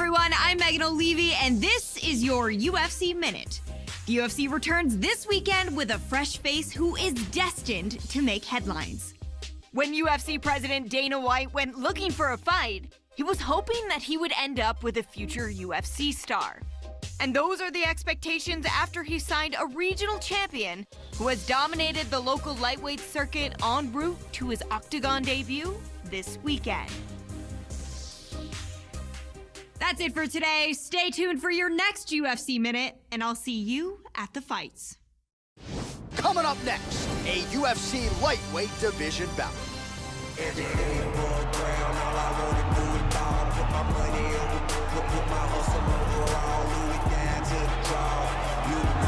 everyone, I'm Megan O'Leary, and this is your UFC Minute. The UFC returns this weekend with a fresh face who is destined to make headlines. When UFC President Dana White went looking for a fight, he was hoping that he would end up with a future UFC star. And those are the expectations after he signed a regional champion who has dominated the local lightweight circuit en route to his Octagon debut this weekend. That's it for today. Stay tuned for your next UFC Minute, and I'll see you at the fights. Coming up next, a UFC lightweight division bout. Every day above ground, all I wanna do is ball. Put my money over, put my hustle over, all Louis down to the draw.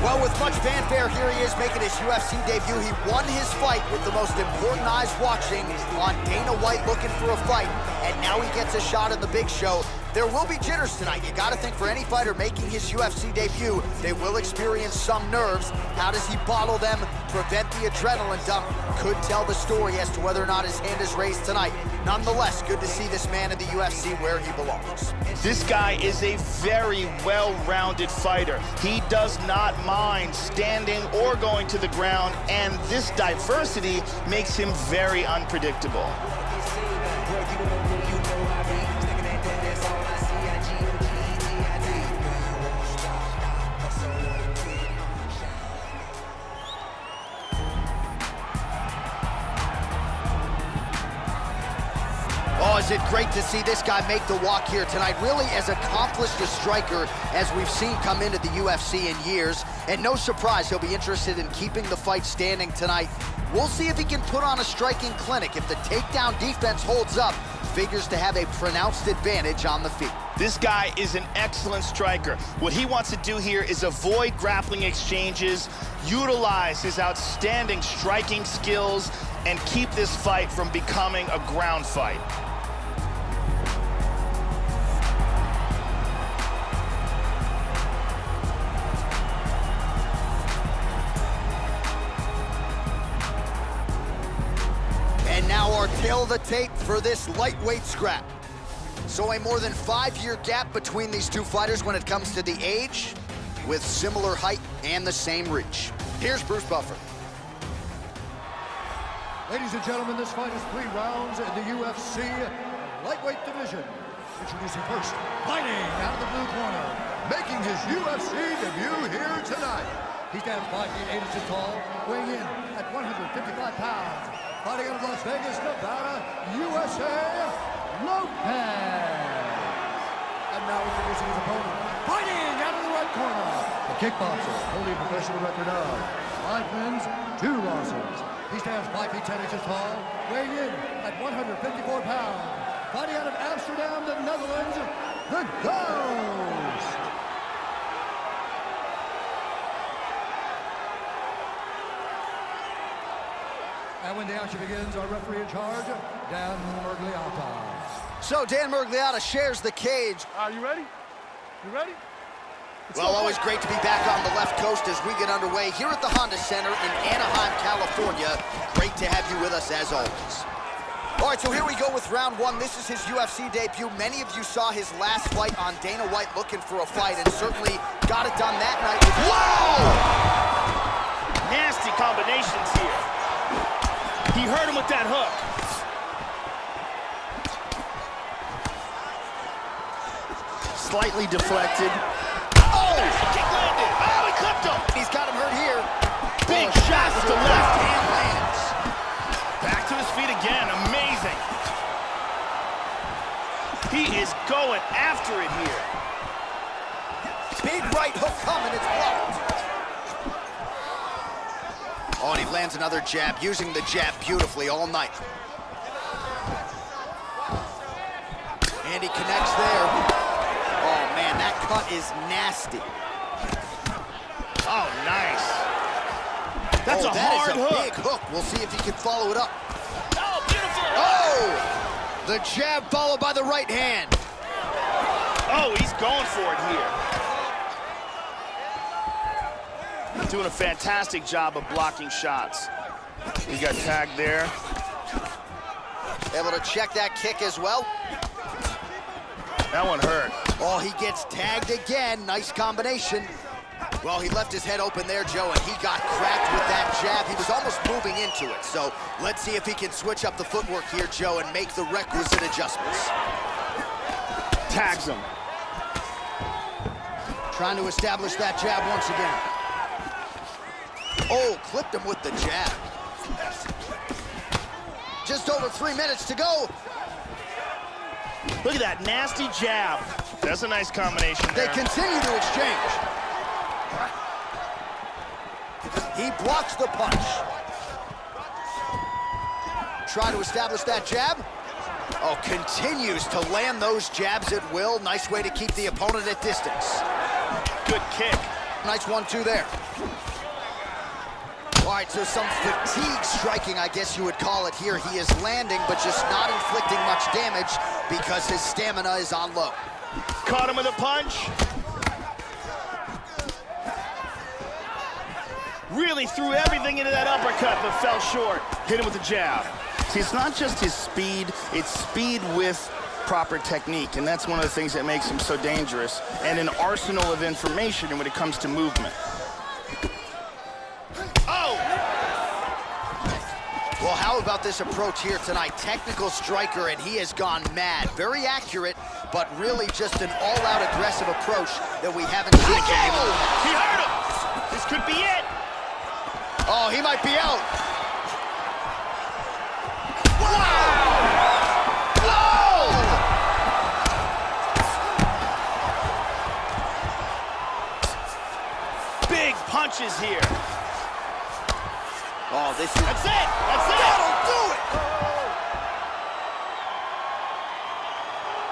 Well, with much fanfare, here he is making his UFC debut. He won his fight with the most important eyes watching on Dana White looking for a fight, and now he gets a shot in the big show. There will be jitters tonight. You got to think for any fighter making his UFC debut, they will experience some nerves. How does he bottle them, prevent the adrenaline dump? Could tell the story as to whether or not his hand is raised tonight. Nonetheless, good to see this man in the UFC where he belongs. This guy is a very well-rounded fighter. He does not mind standing or going to the ground, and this diversity makes him very unpredictable. Oh, is it great to see this guy make the walk here tonight. Really as accomplished a striker as we've seen come into the UFC in years. And no surprise, he'll be interested in keeping the fight standing tonight. We'll see if he can put on a striking clinic. If the takedown defense holds up, figures to have a pronounced advantage on the feet. This guy is an excellent striker. What he wants to do here is avoid grappling exchanges, utilize his outstanding striking skills, and keep this fight from becoming a ground fight. And now our tail of the tape for this lightweight scrap. So a more than 5-year gap between these two fighters when it comes to the age, with similar height and the same reach. Here's Bruce Buffer. Ladies and gentlemen, this fight is 3 rounds in the UFC lightweight division. Introducing first, fighting out of the blue corner, making his UFC debut here tonight. He stands 5 feet 8 inches tall, weighing in at 155 pounds. Fighting out of Las Vegas, Nevada, USA, Lopez. And now introducing his opponent, fighting out of the red corner, the kickboxer, holding a professional record of 5 wins, 2 losses. He stands 5 feet 10 inches tall, weighing in at 154 pounds. Fighting out of Amsterdam, the Netherlands, the Ghost. And when the action begins, our referee in charge, Dan Murgliata. So Dan Murgliata shares the cage. Are you ready? You ready? Well, always great to be back on the left coast as we get underway here at the Honda Center in Anaheim, California. Great to have you with us as always. All right, so here we go with round 1. This is his UFC debut. Many of you saw his last fight on Dana White looking for a fight, and certainly got it done that night. Whoa! Nasty combinations here. He hurt him with that hook. Slightly deflected. Oh! Kick landed. Oh, he clipped him. He's got him hurt here. Big shot with the left hand lands. Back to his feet again. Amazing. He is going after it here. Big right hook coming. It's blocked. Oh, and he lands another jab, using the jab beautifully all night. And he connects there. Oh, man, that cut is nasty. Oh, nice. That's a hard hook. That is a big hook. We'll see if he can follow it up. Oh, beautiful. Oh! The jab followed by the right hand. Oh, he's going for it here. Doing a fantastic job of blocking shots. He got tagged there. Able to check that kick as well. That one hurt. Oh, he gets tagged again. Nice combination. Well, he left his head open there, Joe, and he got cracked with that jab. He was almost moving into it. So let's see if he can switch up the footwork here, Joe, and make the requisite adjustments. Tags him. Trying to establish that jab once again. Oh, clipped him with the jab. Just over 3 minutes to go. Look at that nasty jab. That's a nice combination They there. continue to exchange. He blocks the punch. Try to establish that jab. Oh, continues to land those jabs at will. Nice way to keep the opponent at distance. Good kick. Nice 1-2 there. All right, so some fatigue striking, I guess you would call it here. He is landing, but just not inflicting much damage because his stamina is on low. Caught him with a punch. Really threw everything into that uppercut, but fell short. Hit him with a jab. See, it's not just his speed, it's speed with proper technique, and that's one of the things that makes him so dangerous, and an arsenal of information when it comes to movement. Oh! Well, how about this approach here tonight? Technical striker, and he has gone mad. Very accurate, but really just an all-out aggressive approach that we haven't seen from him. He hurt him! This could be it! Oh, he might be out. Big punches here. Oh, this is... That's it! That's it! That'll do it!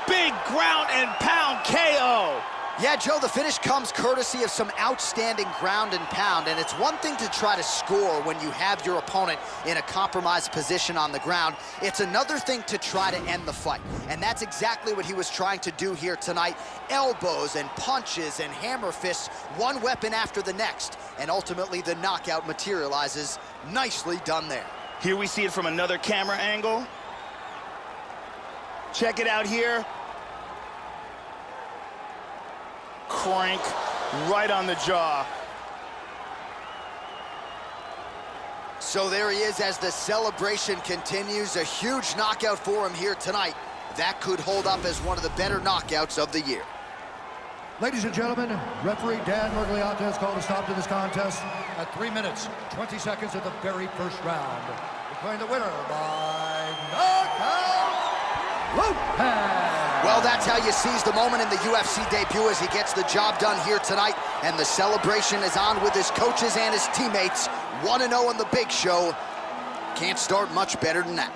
Big ground and pound KO. Yeah, Joe, the finish comes courtesy of some outstanding ground and pound, and it's one thing to try to score when you have your opponent in a compromised position on the ground. It's another thing to try to end the fight, and that's exactly what he was trying to do here tonight. Elbows and punches and hammer fists, one weapon after the next, and ultimately the knockout materializes. Nicely done there. Here we see it from another camera angle. Check it out here. Crank right on the jaw. So there he is as the celebration continues. A huge knockout for him here tonight. That could hold up as one of the better knockouts of the year. Ladies and gentlemen, referee Dan Mergliata has called a stop to this contest at 3 minutes, 20 seconds of the very first round. Declaring the winner by knockout, Lopez. Well, that's how you seize the moment in the UFC debut as he gets the job done here tonight. And the celebration is on with his coaches and his teammates. 1-0 in the big show. Can't start much better than that.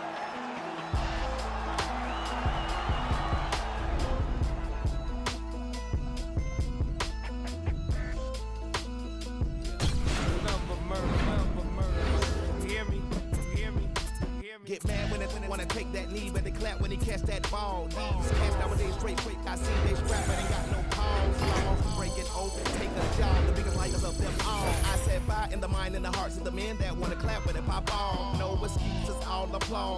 Get mad when they wanna take that knee, but they clap when he catch that ball. Knees cast nowadays straight quick. I see they scrap, but ain't got no pause. Break it open, take a job, the biggest lighters of them all. I said fire in the mind and the hearts of the men that wanna clap when it pop off. No excuses, all applause.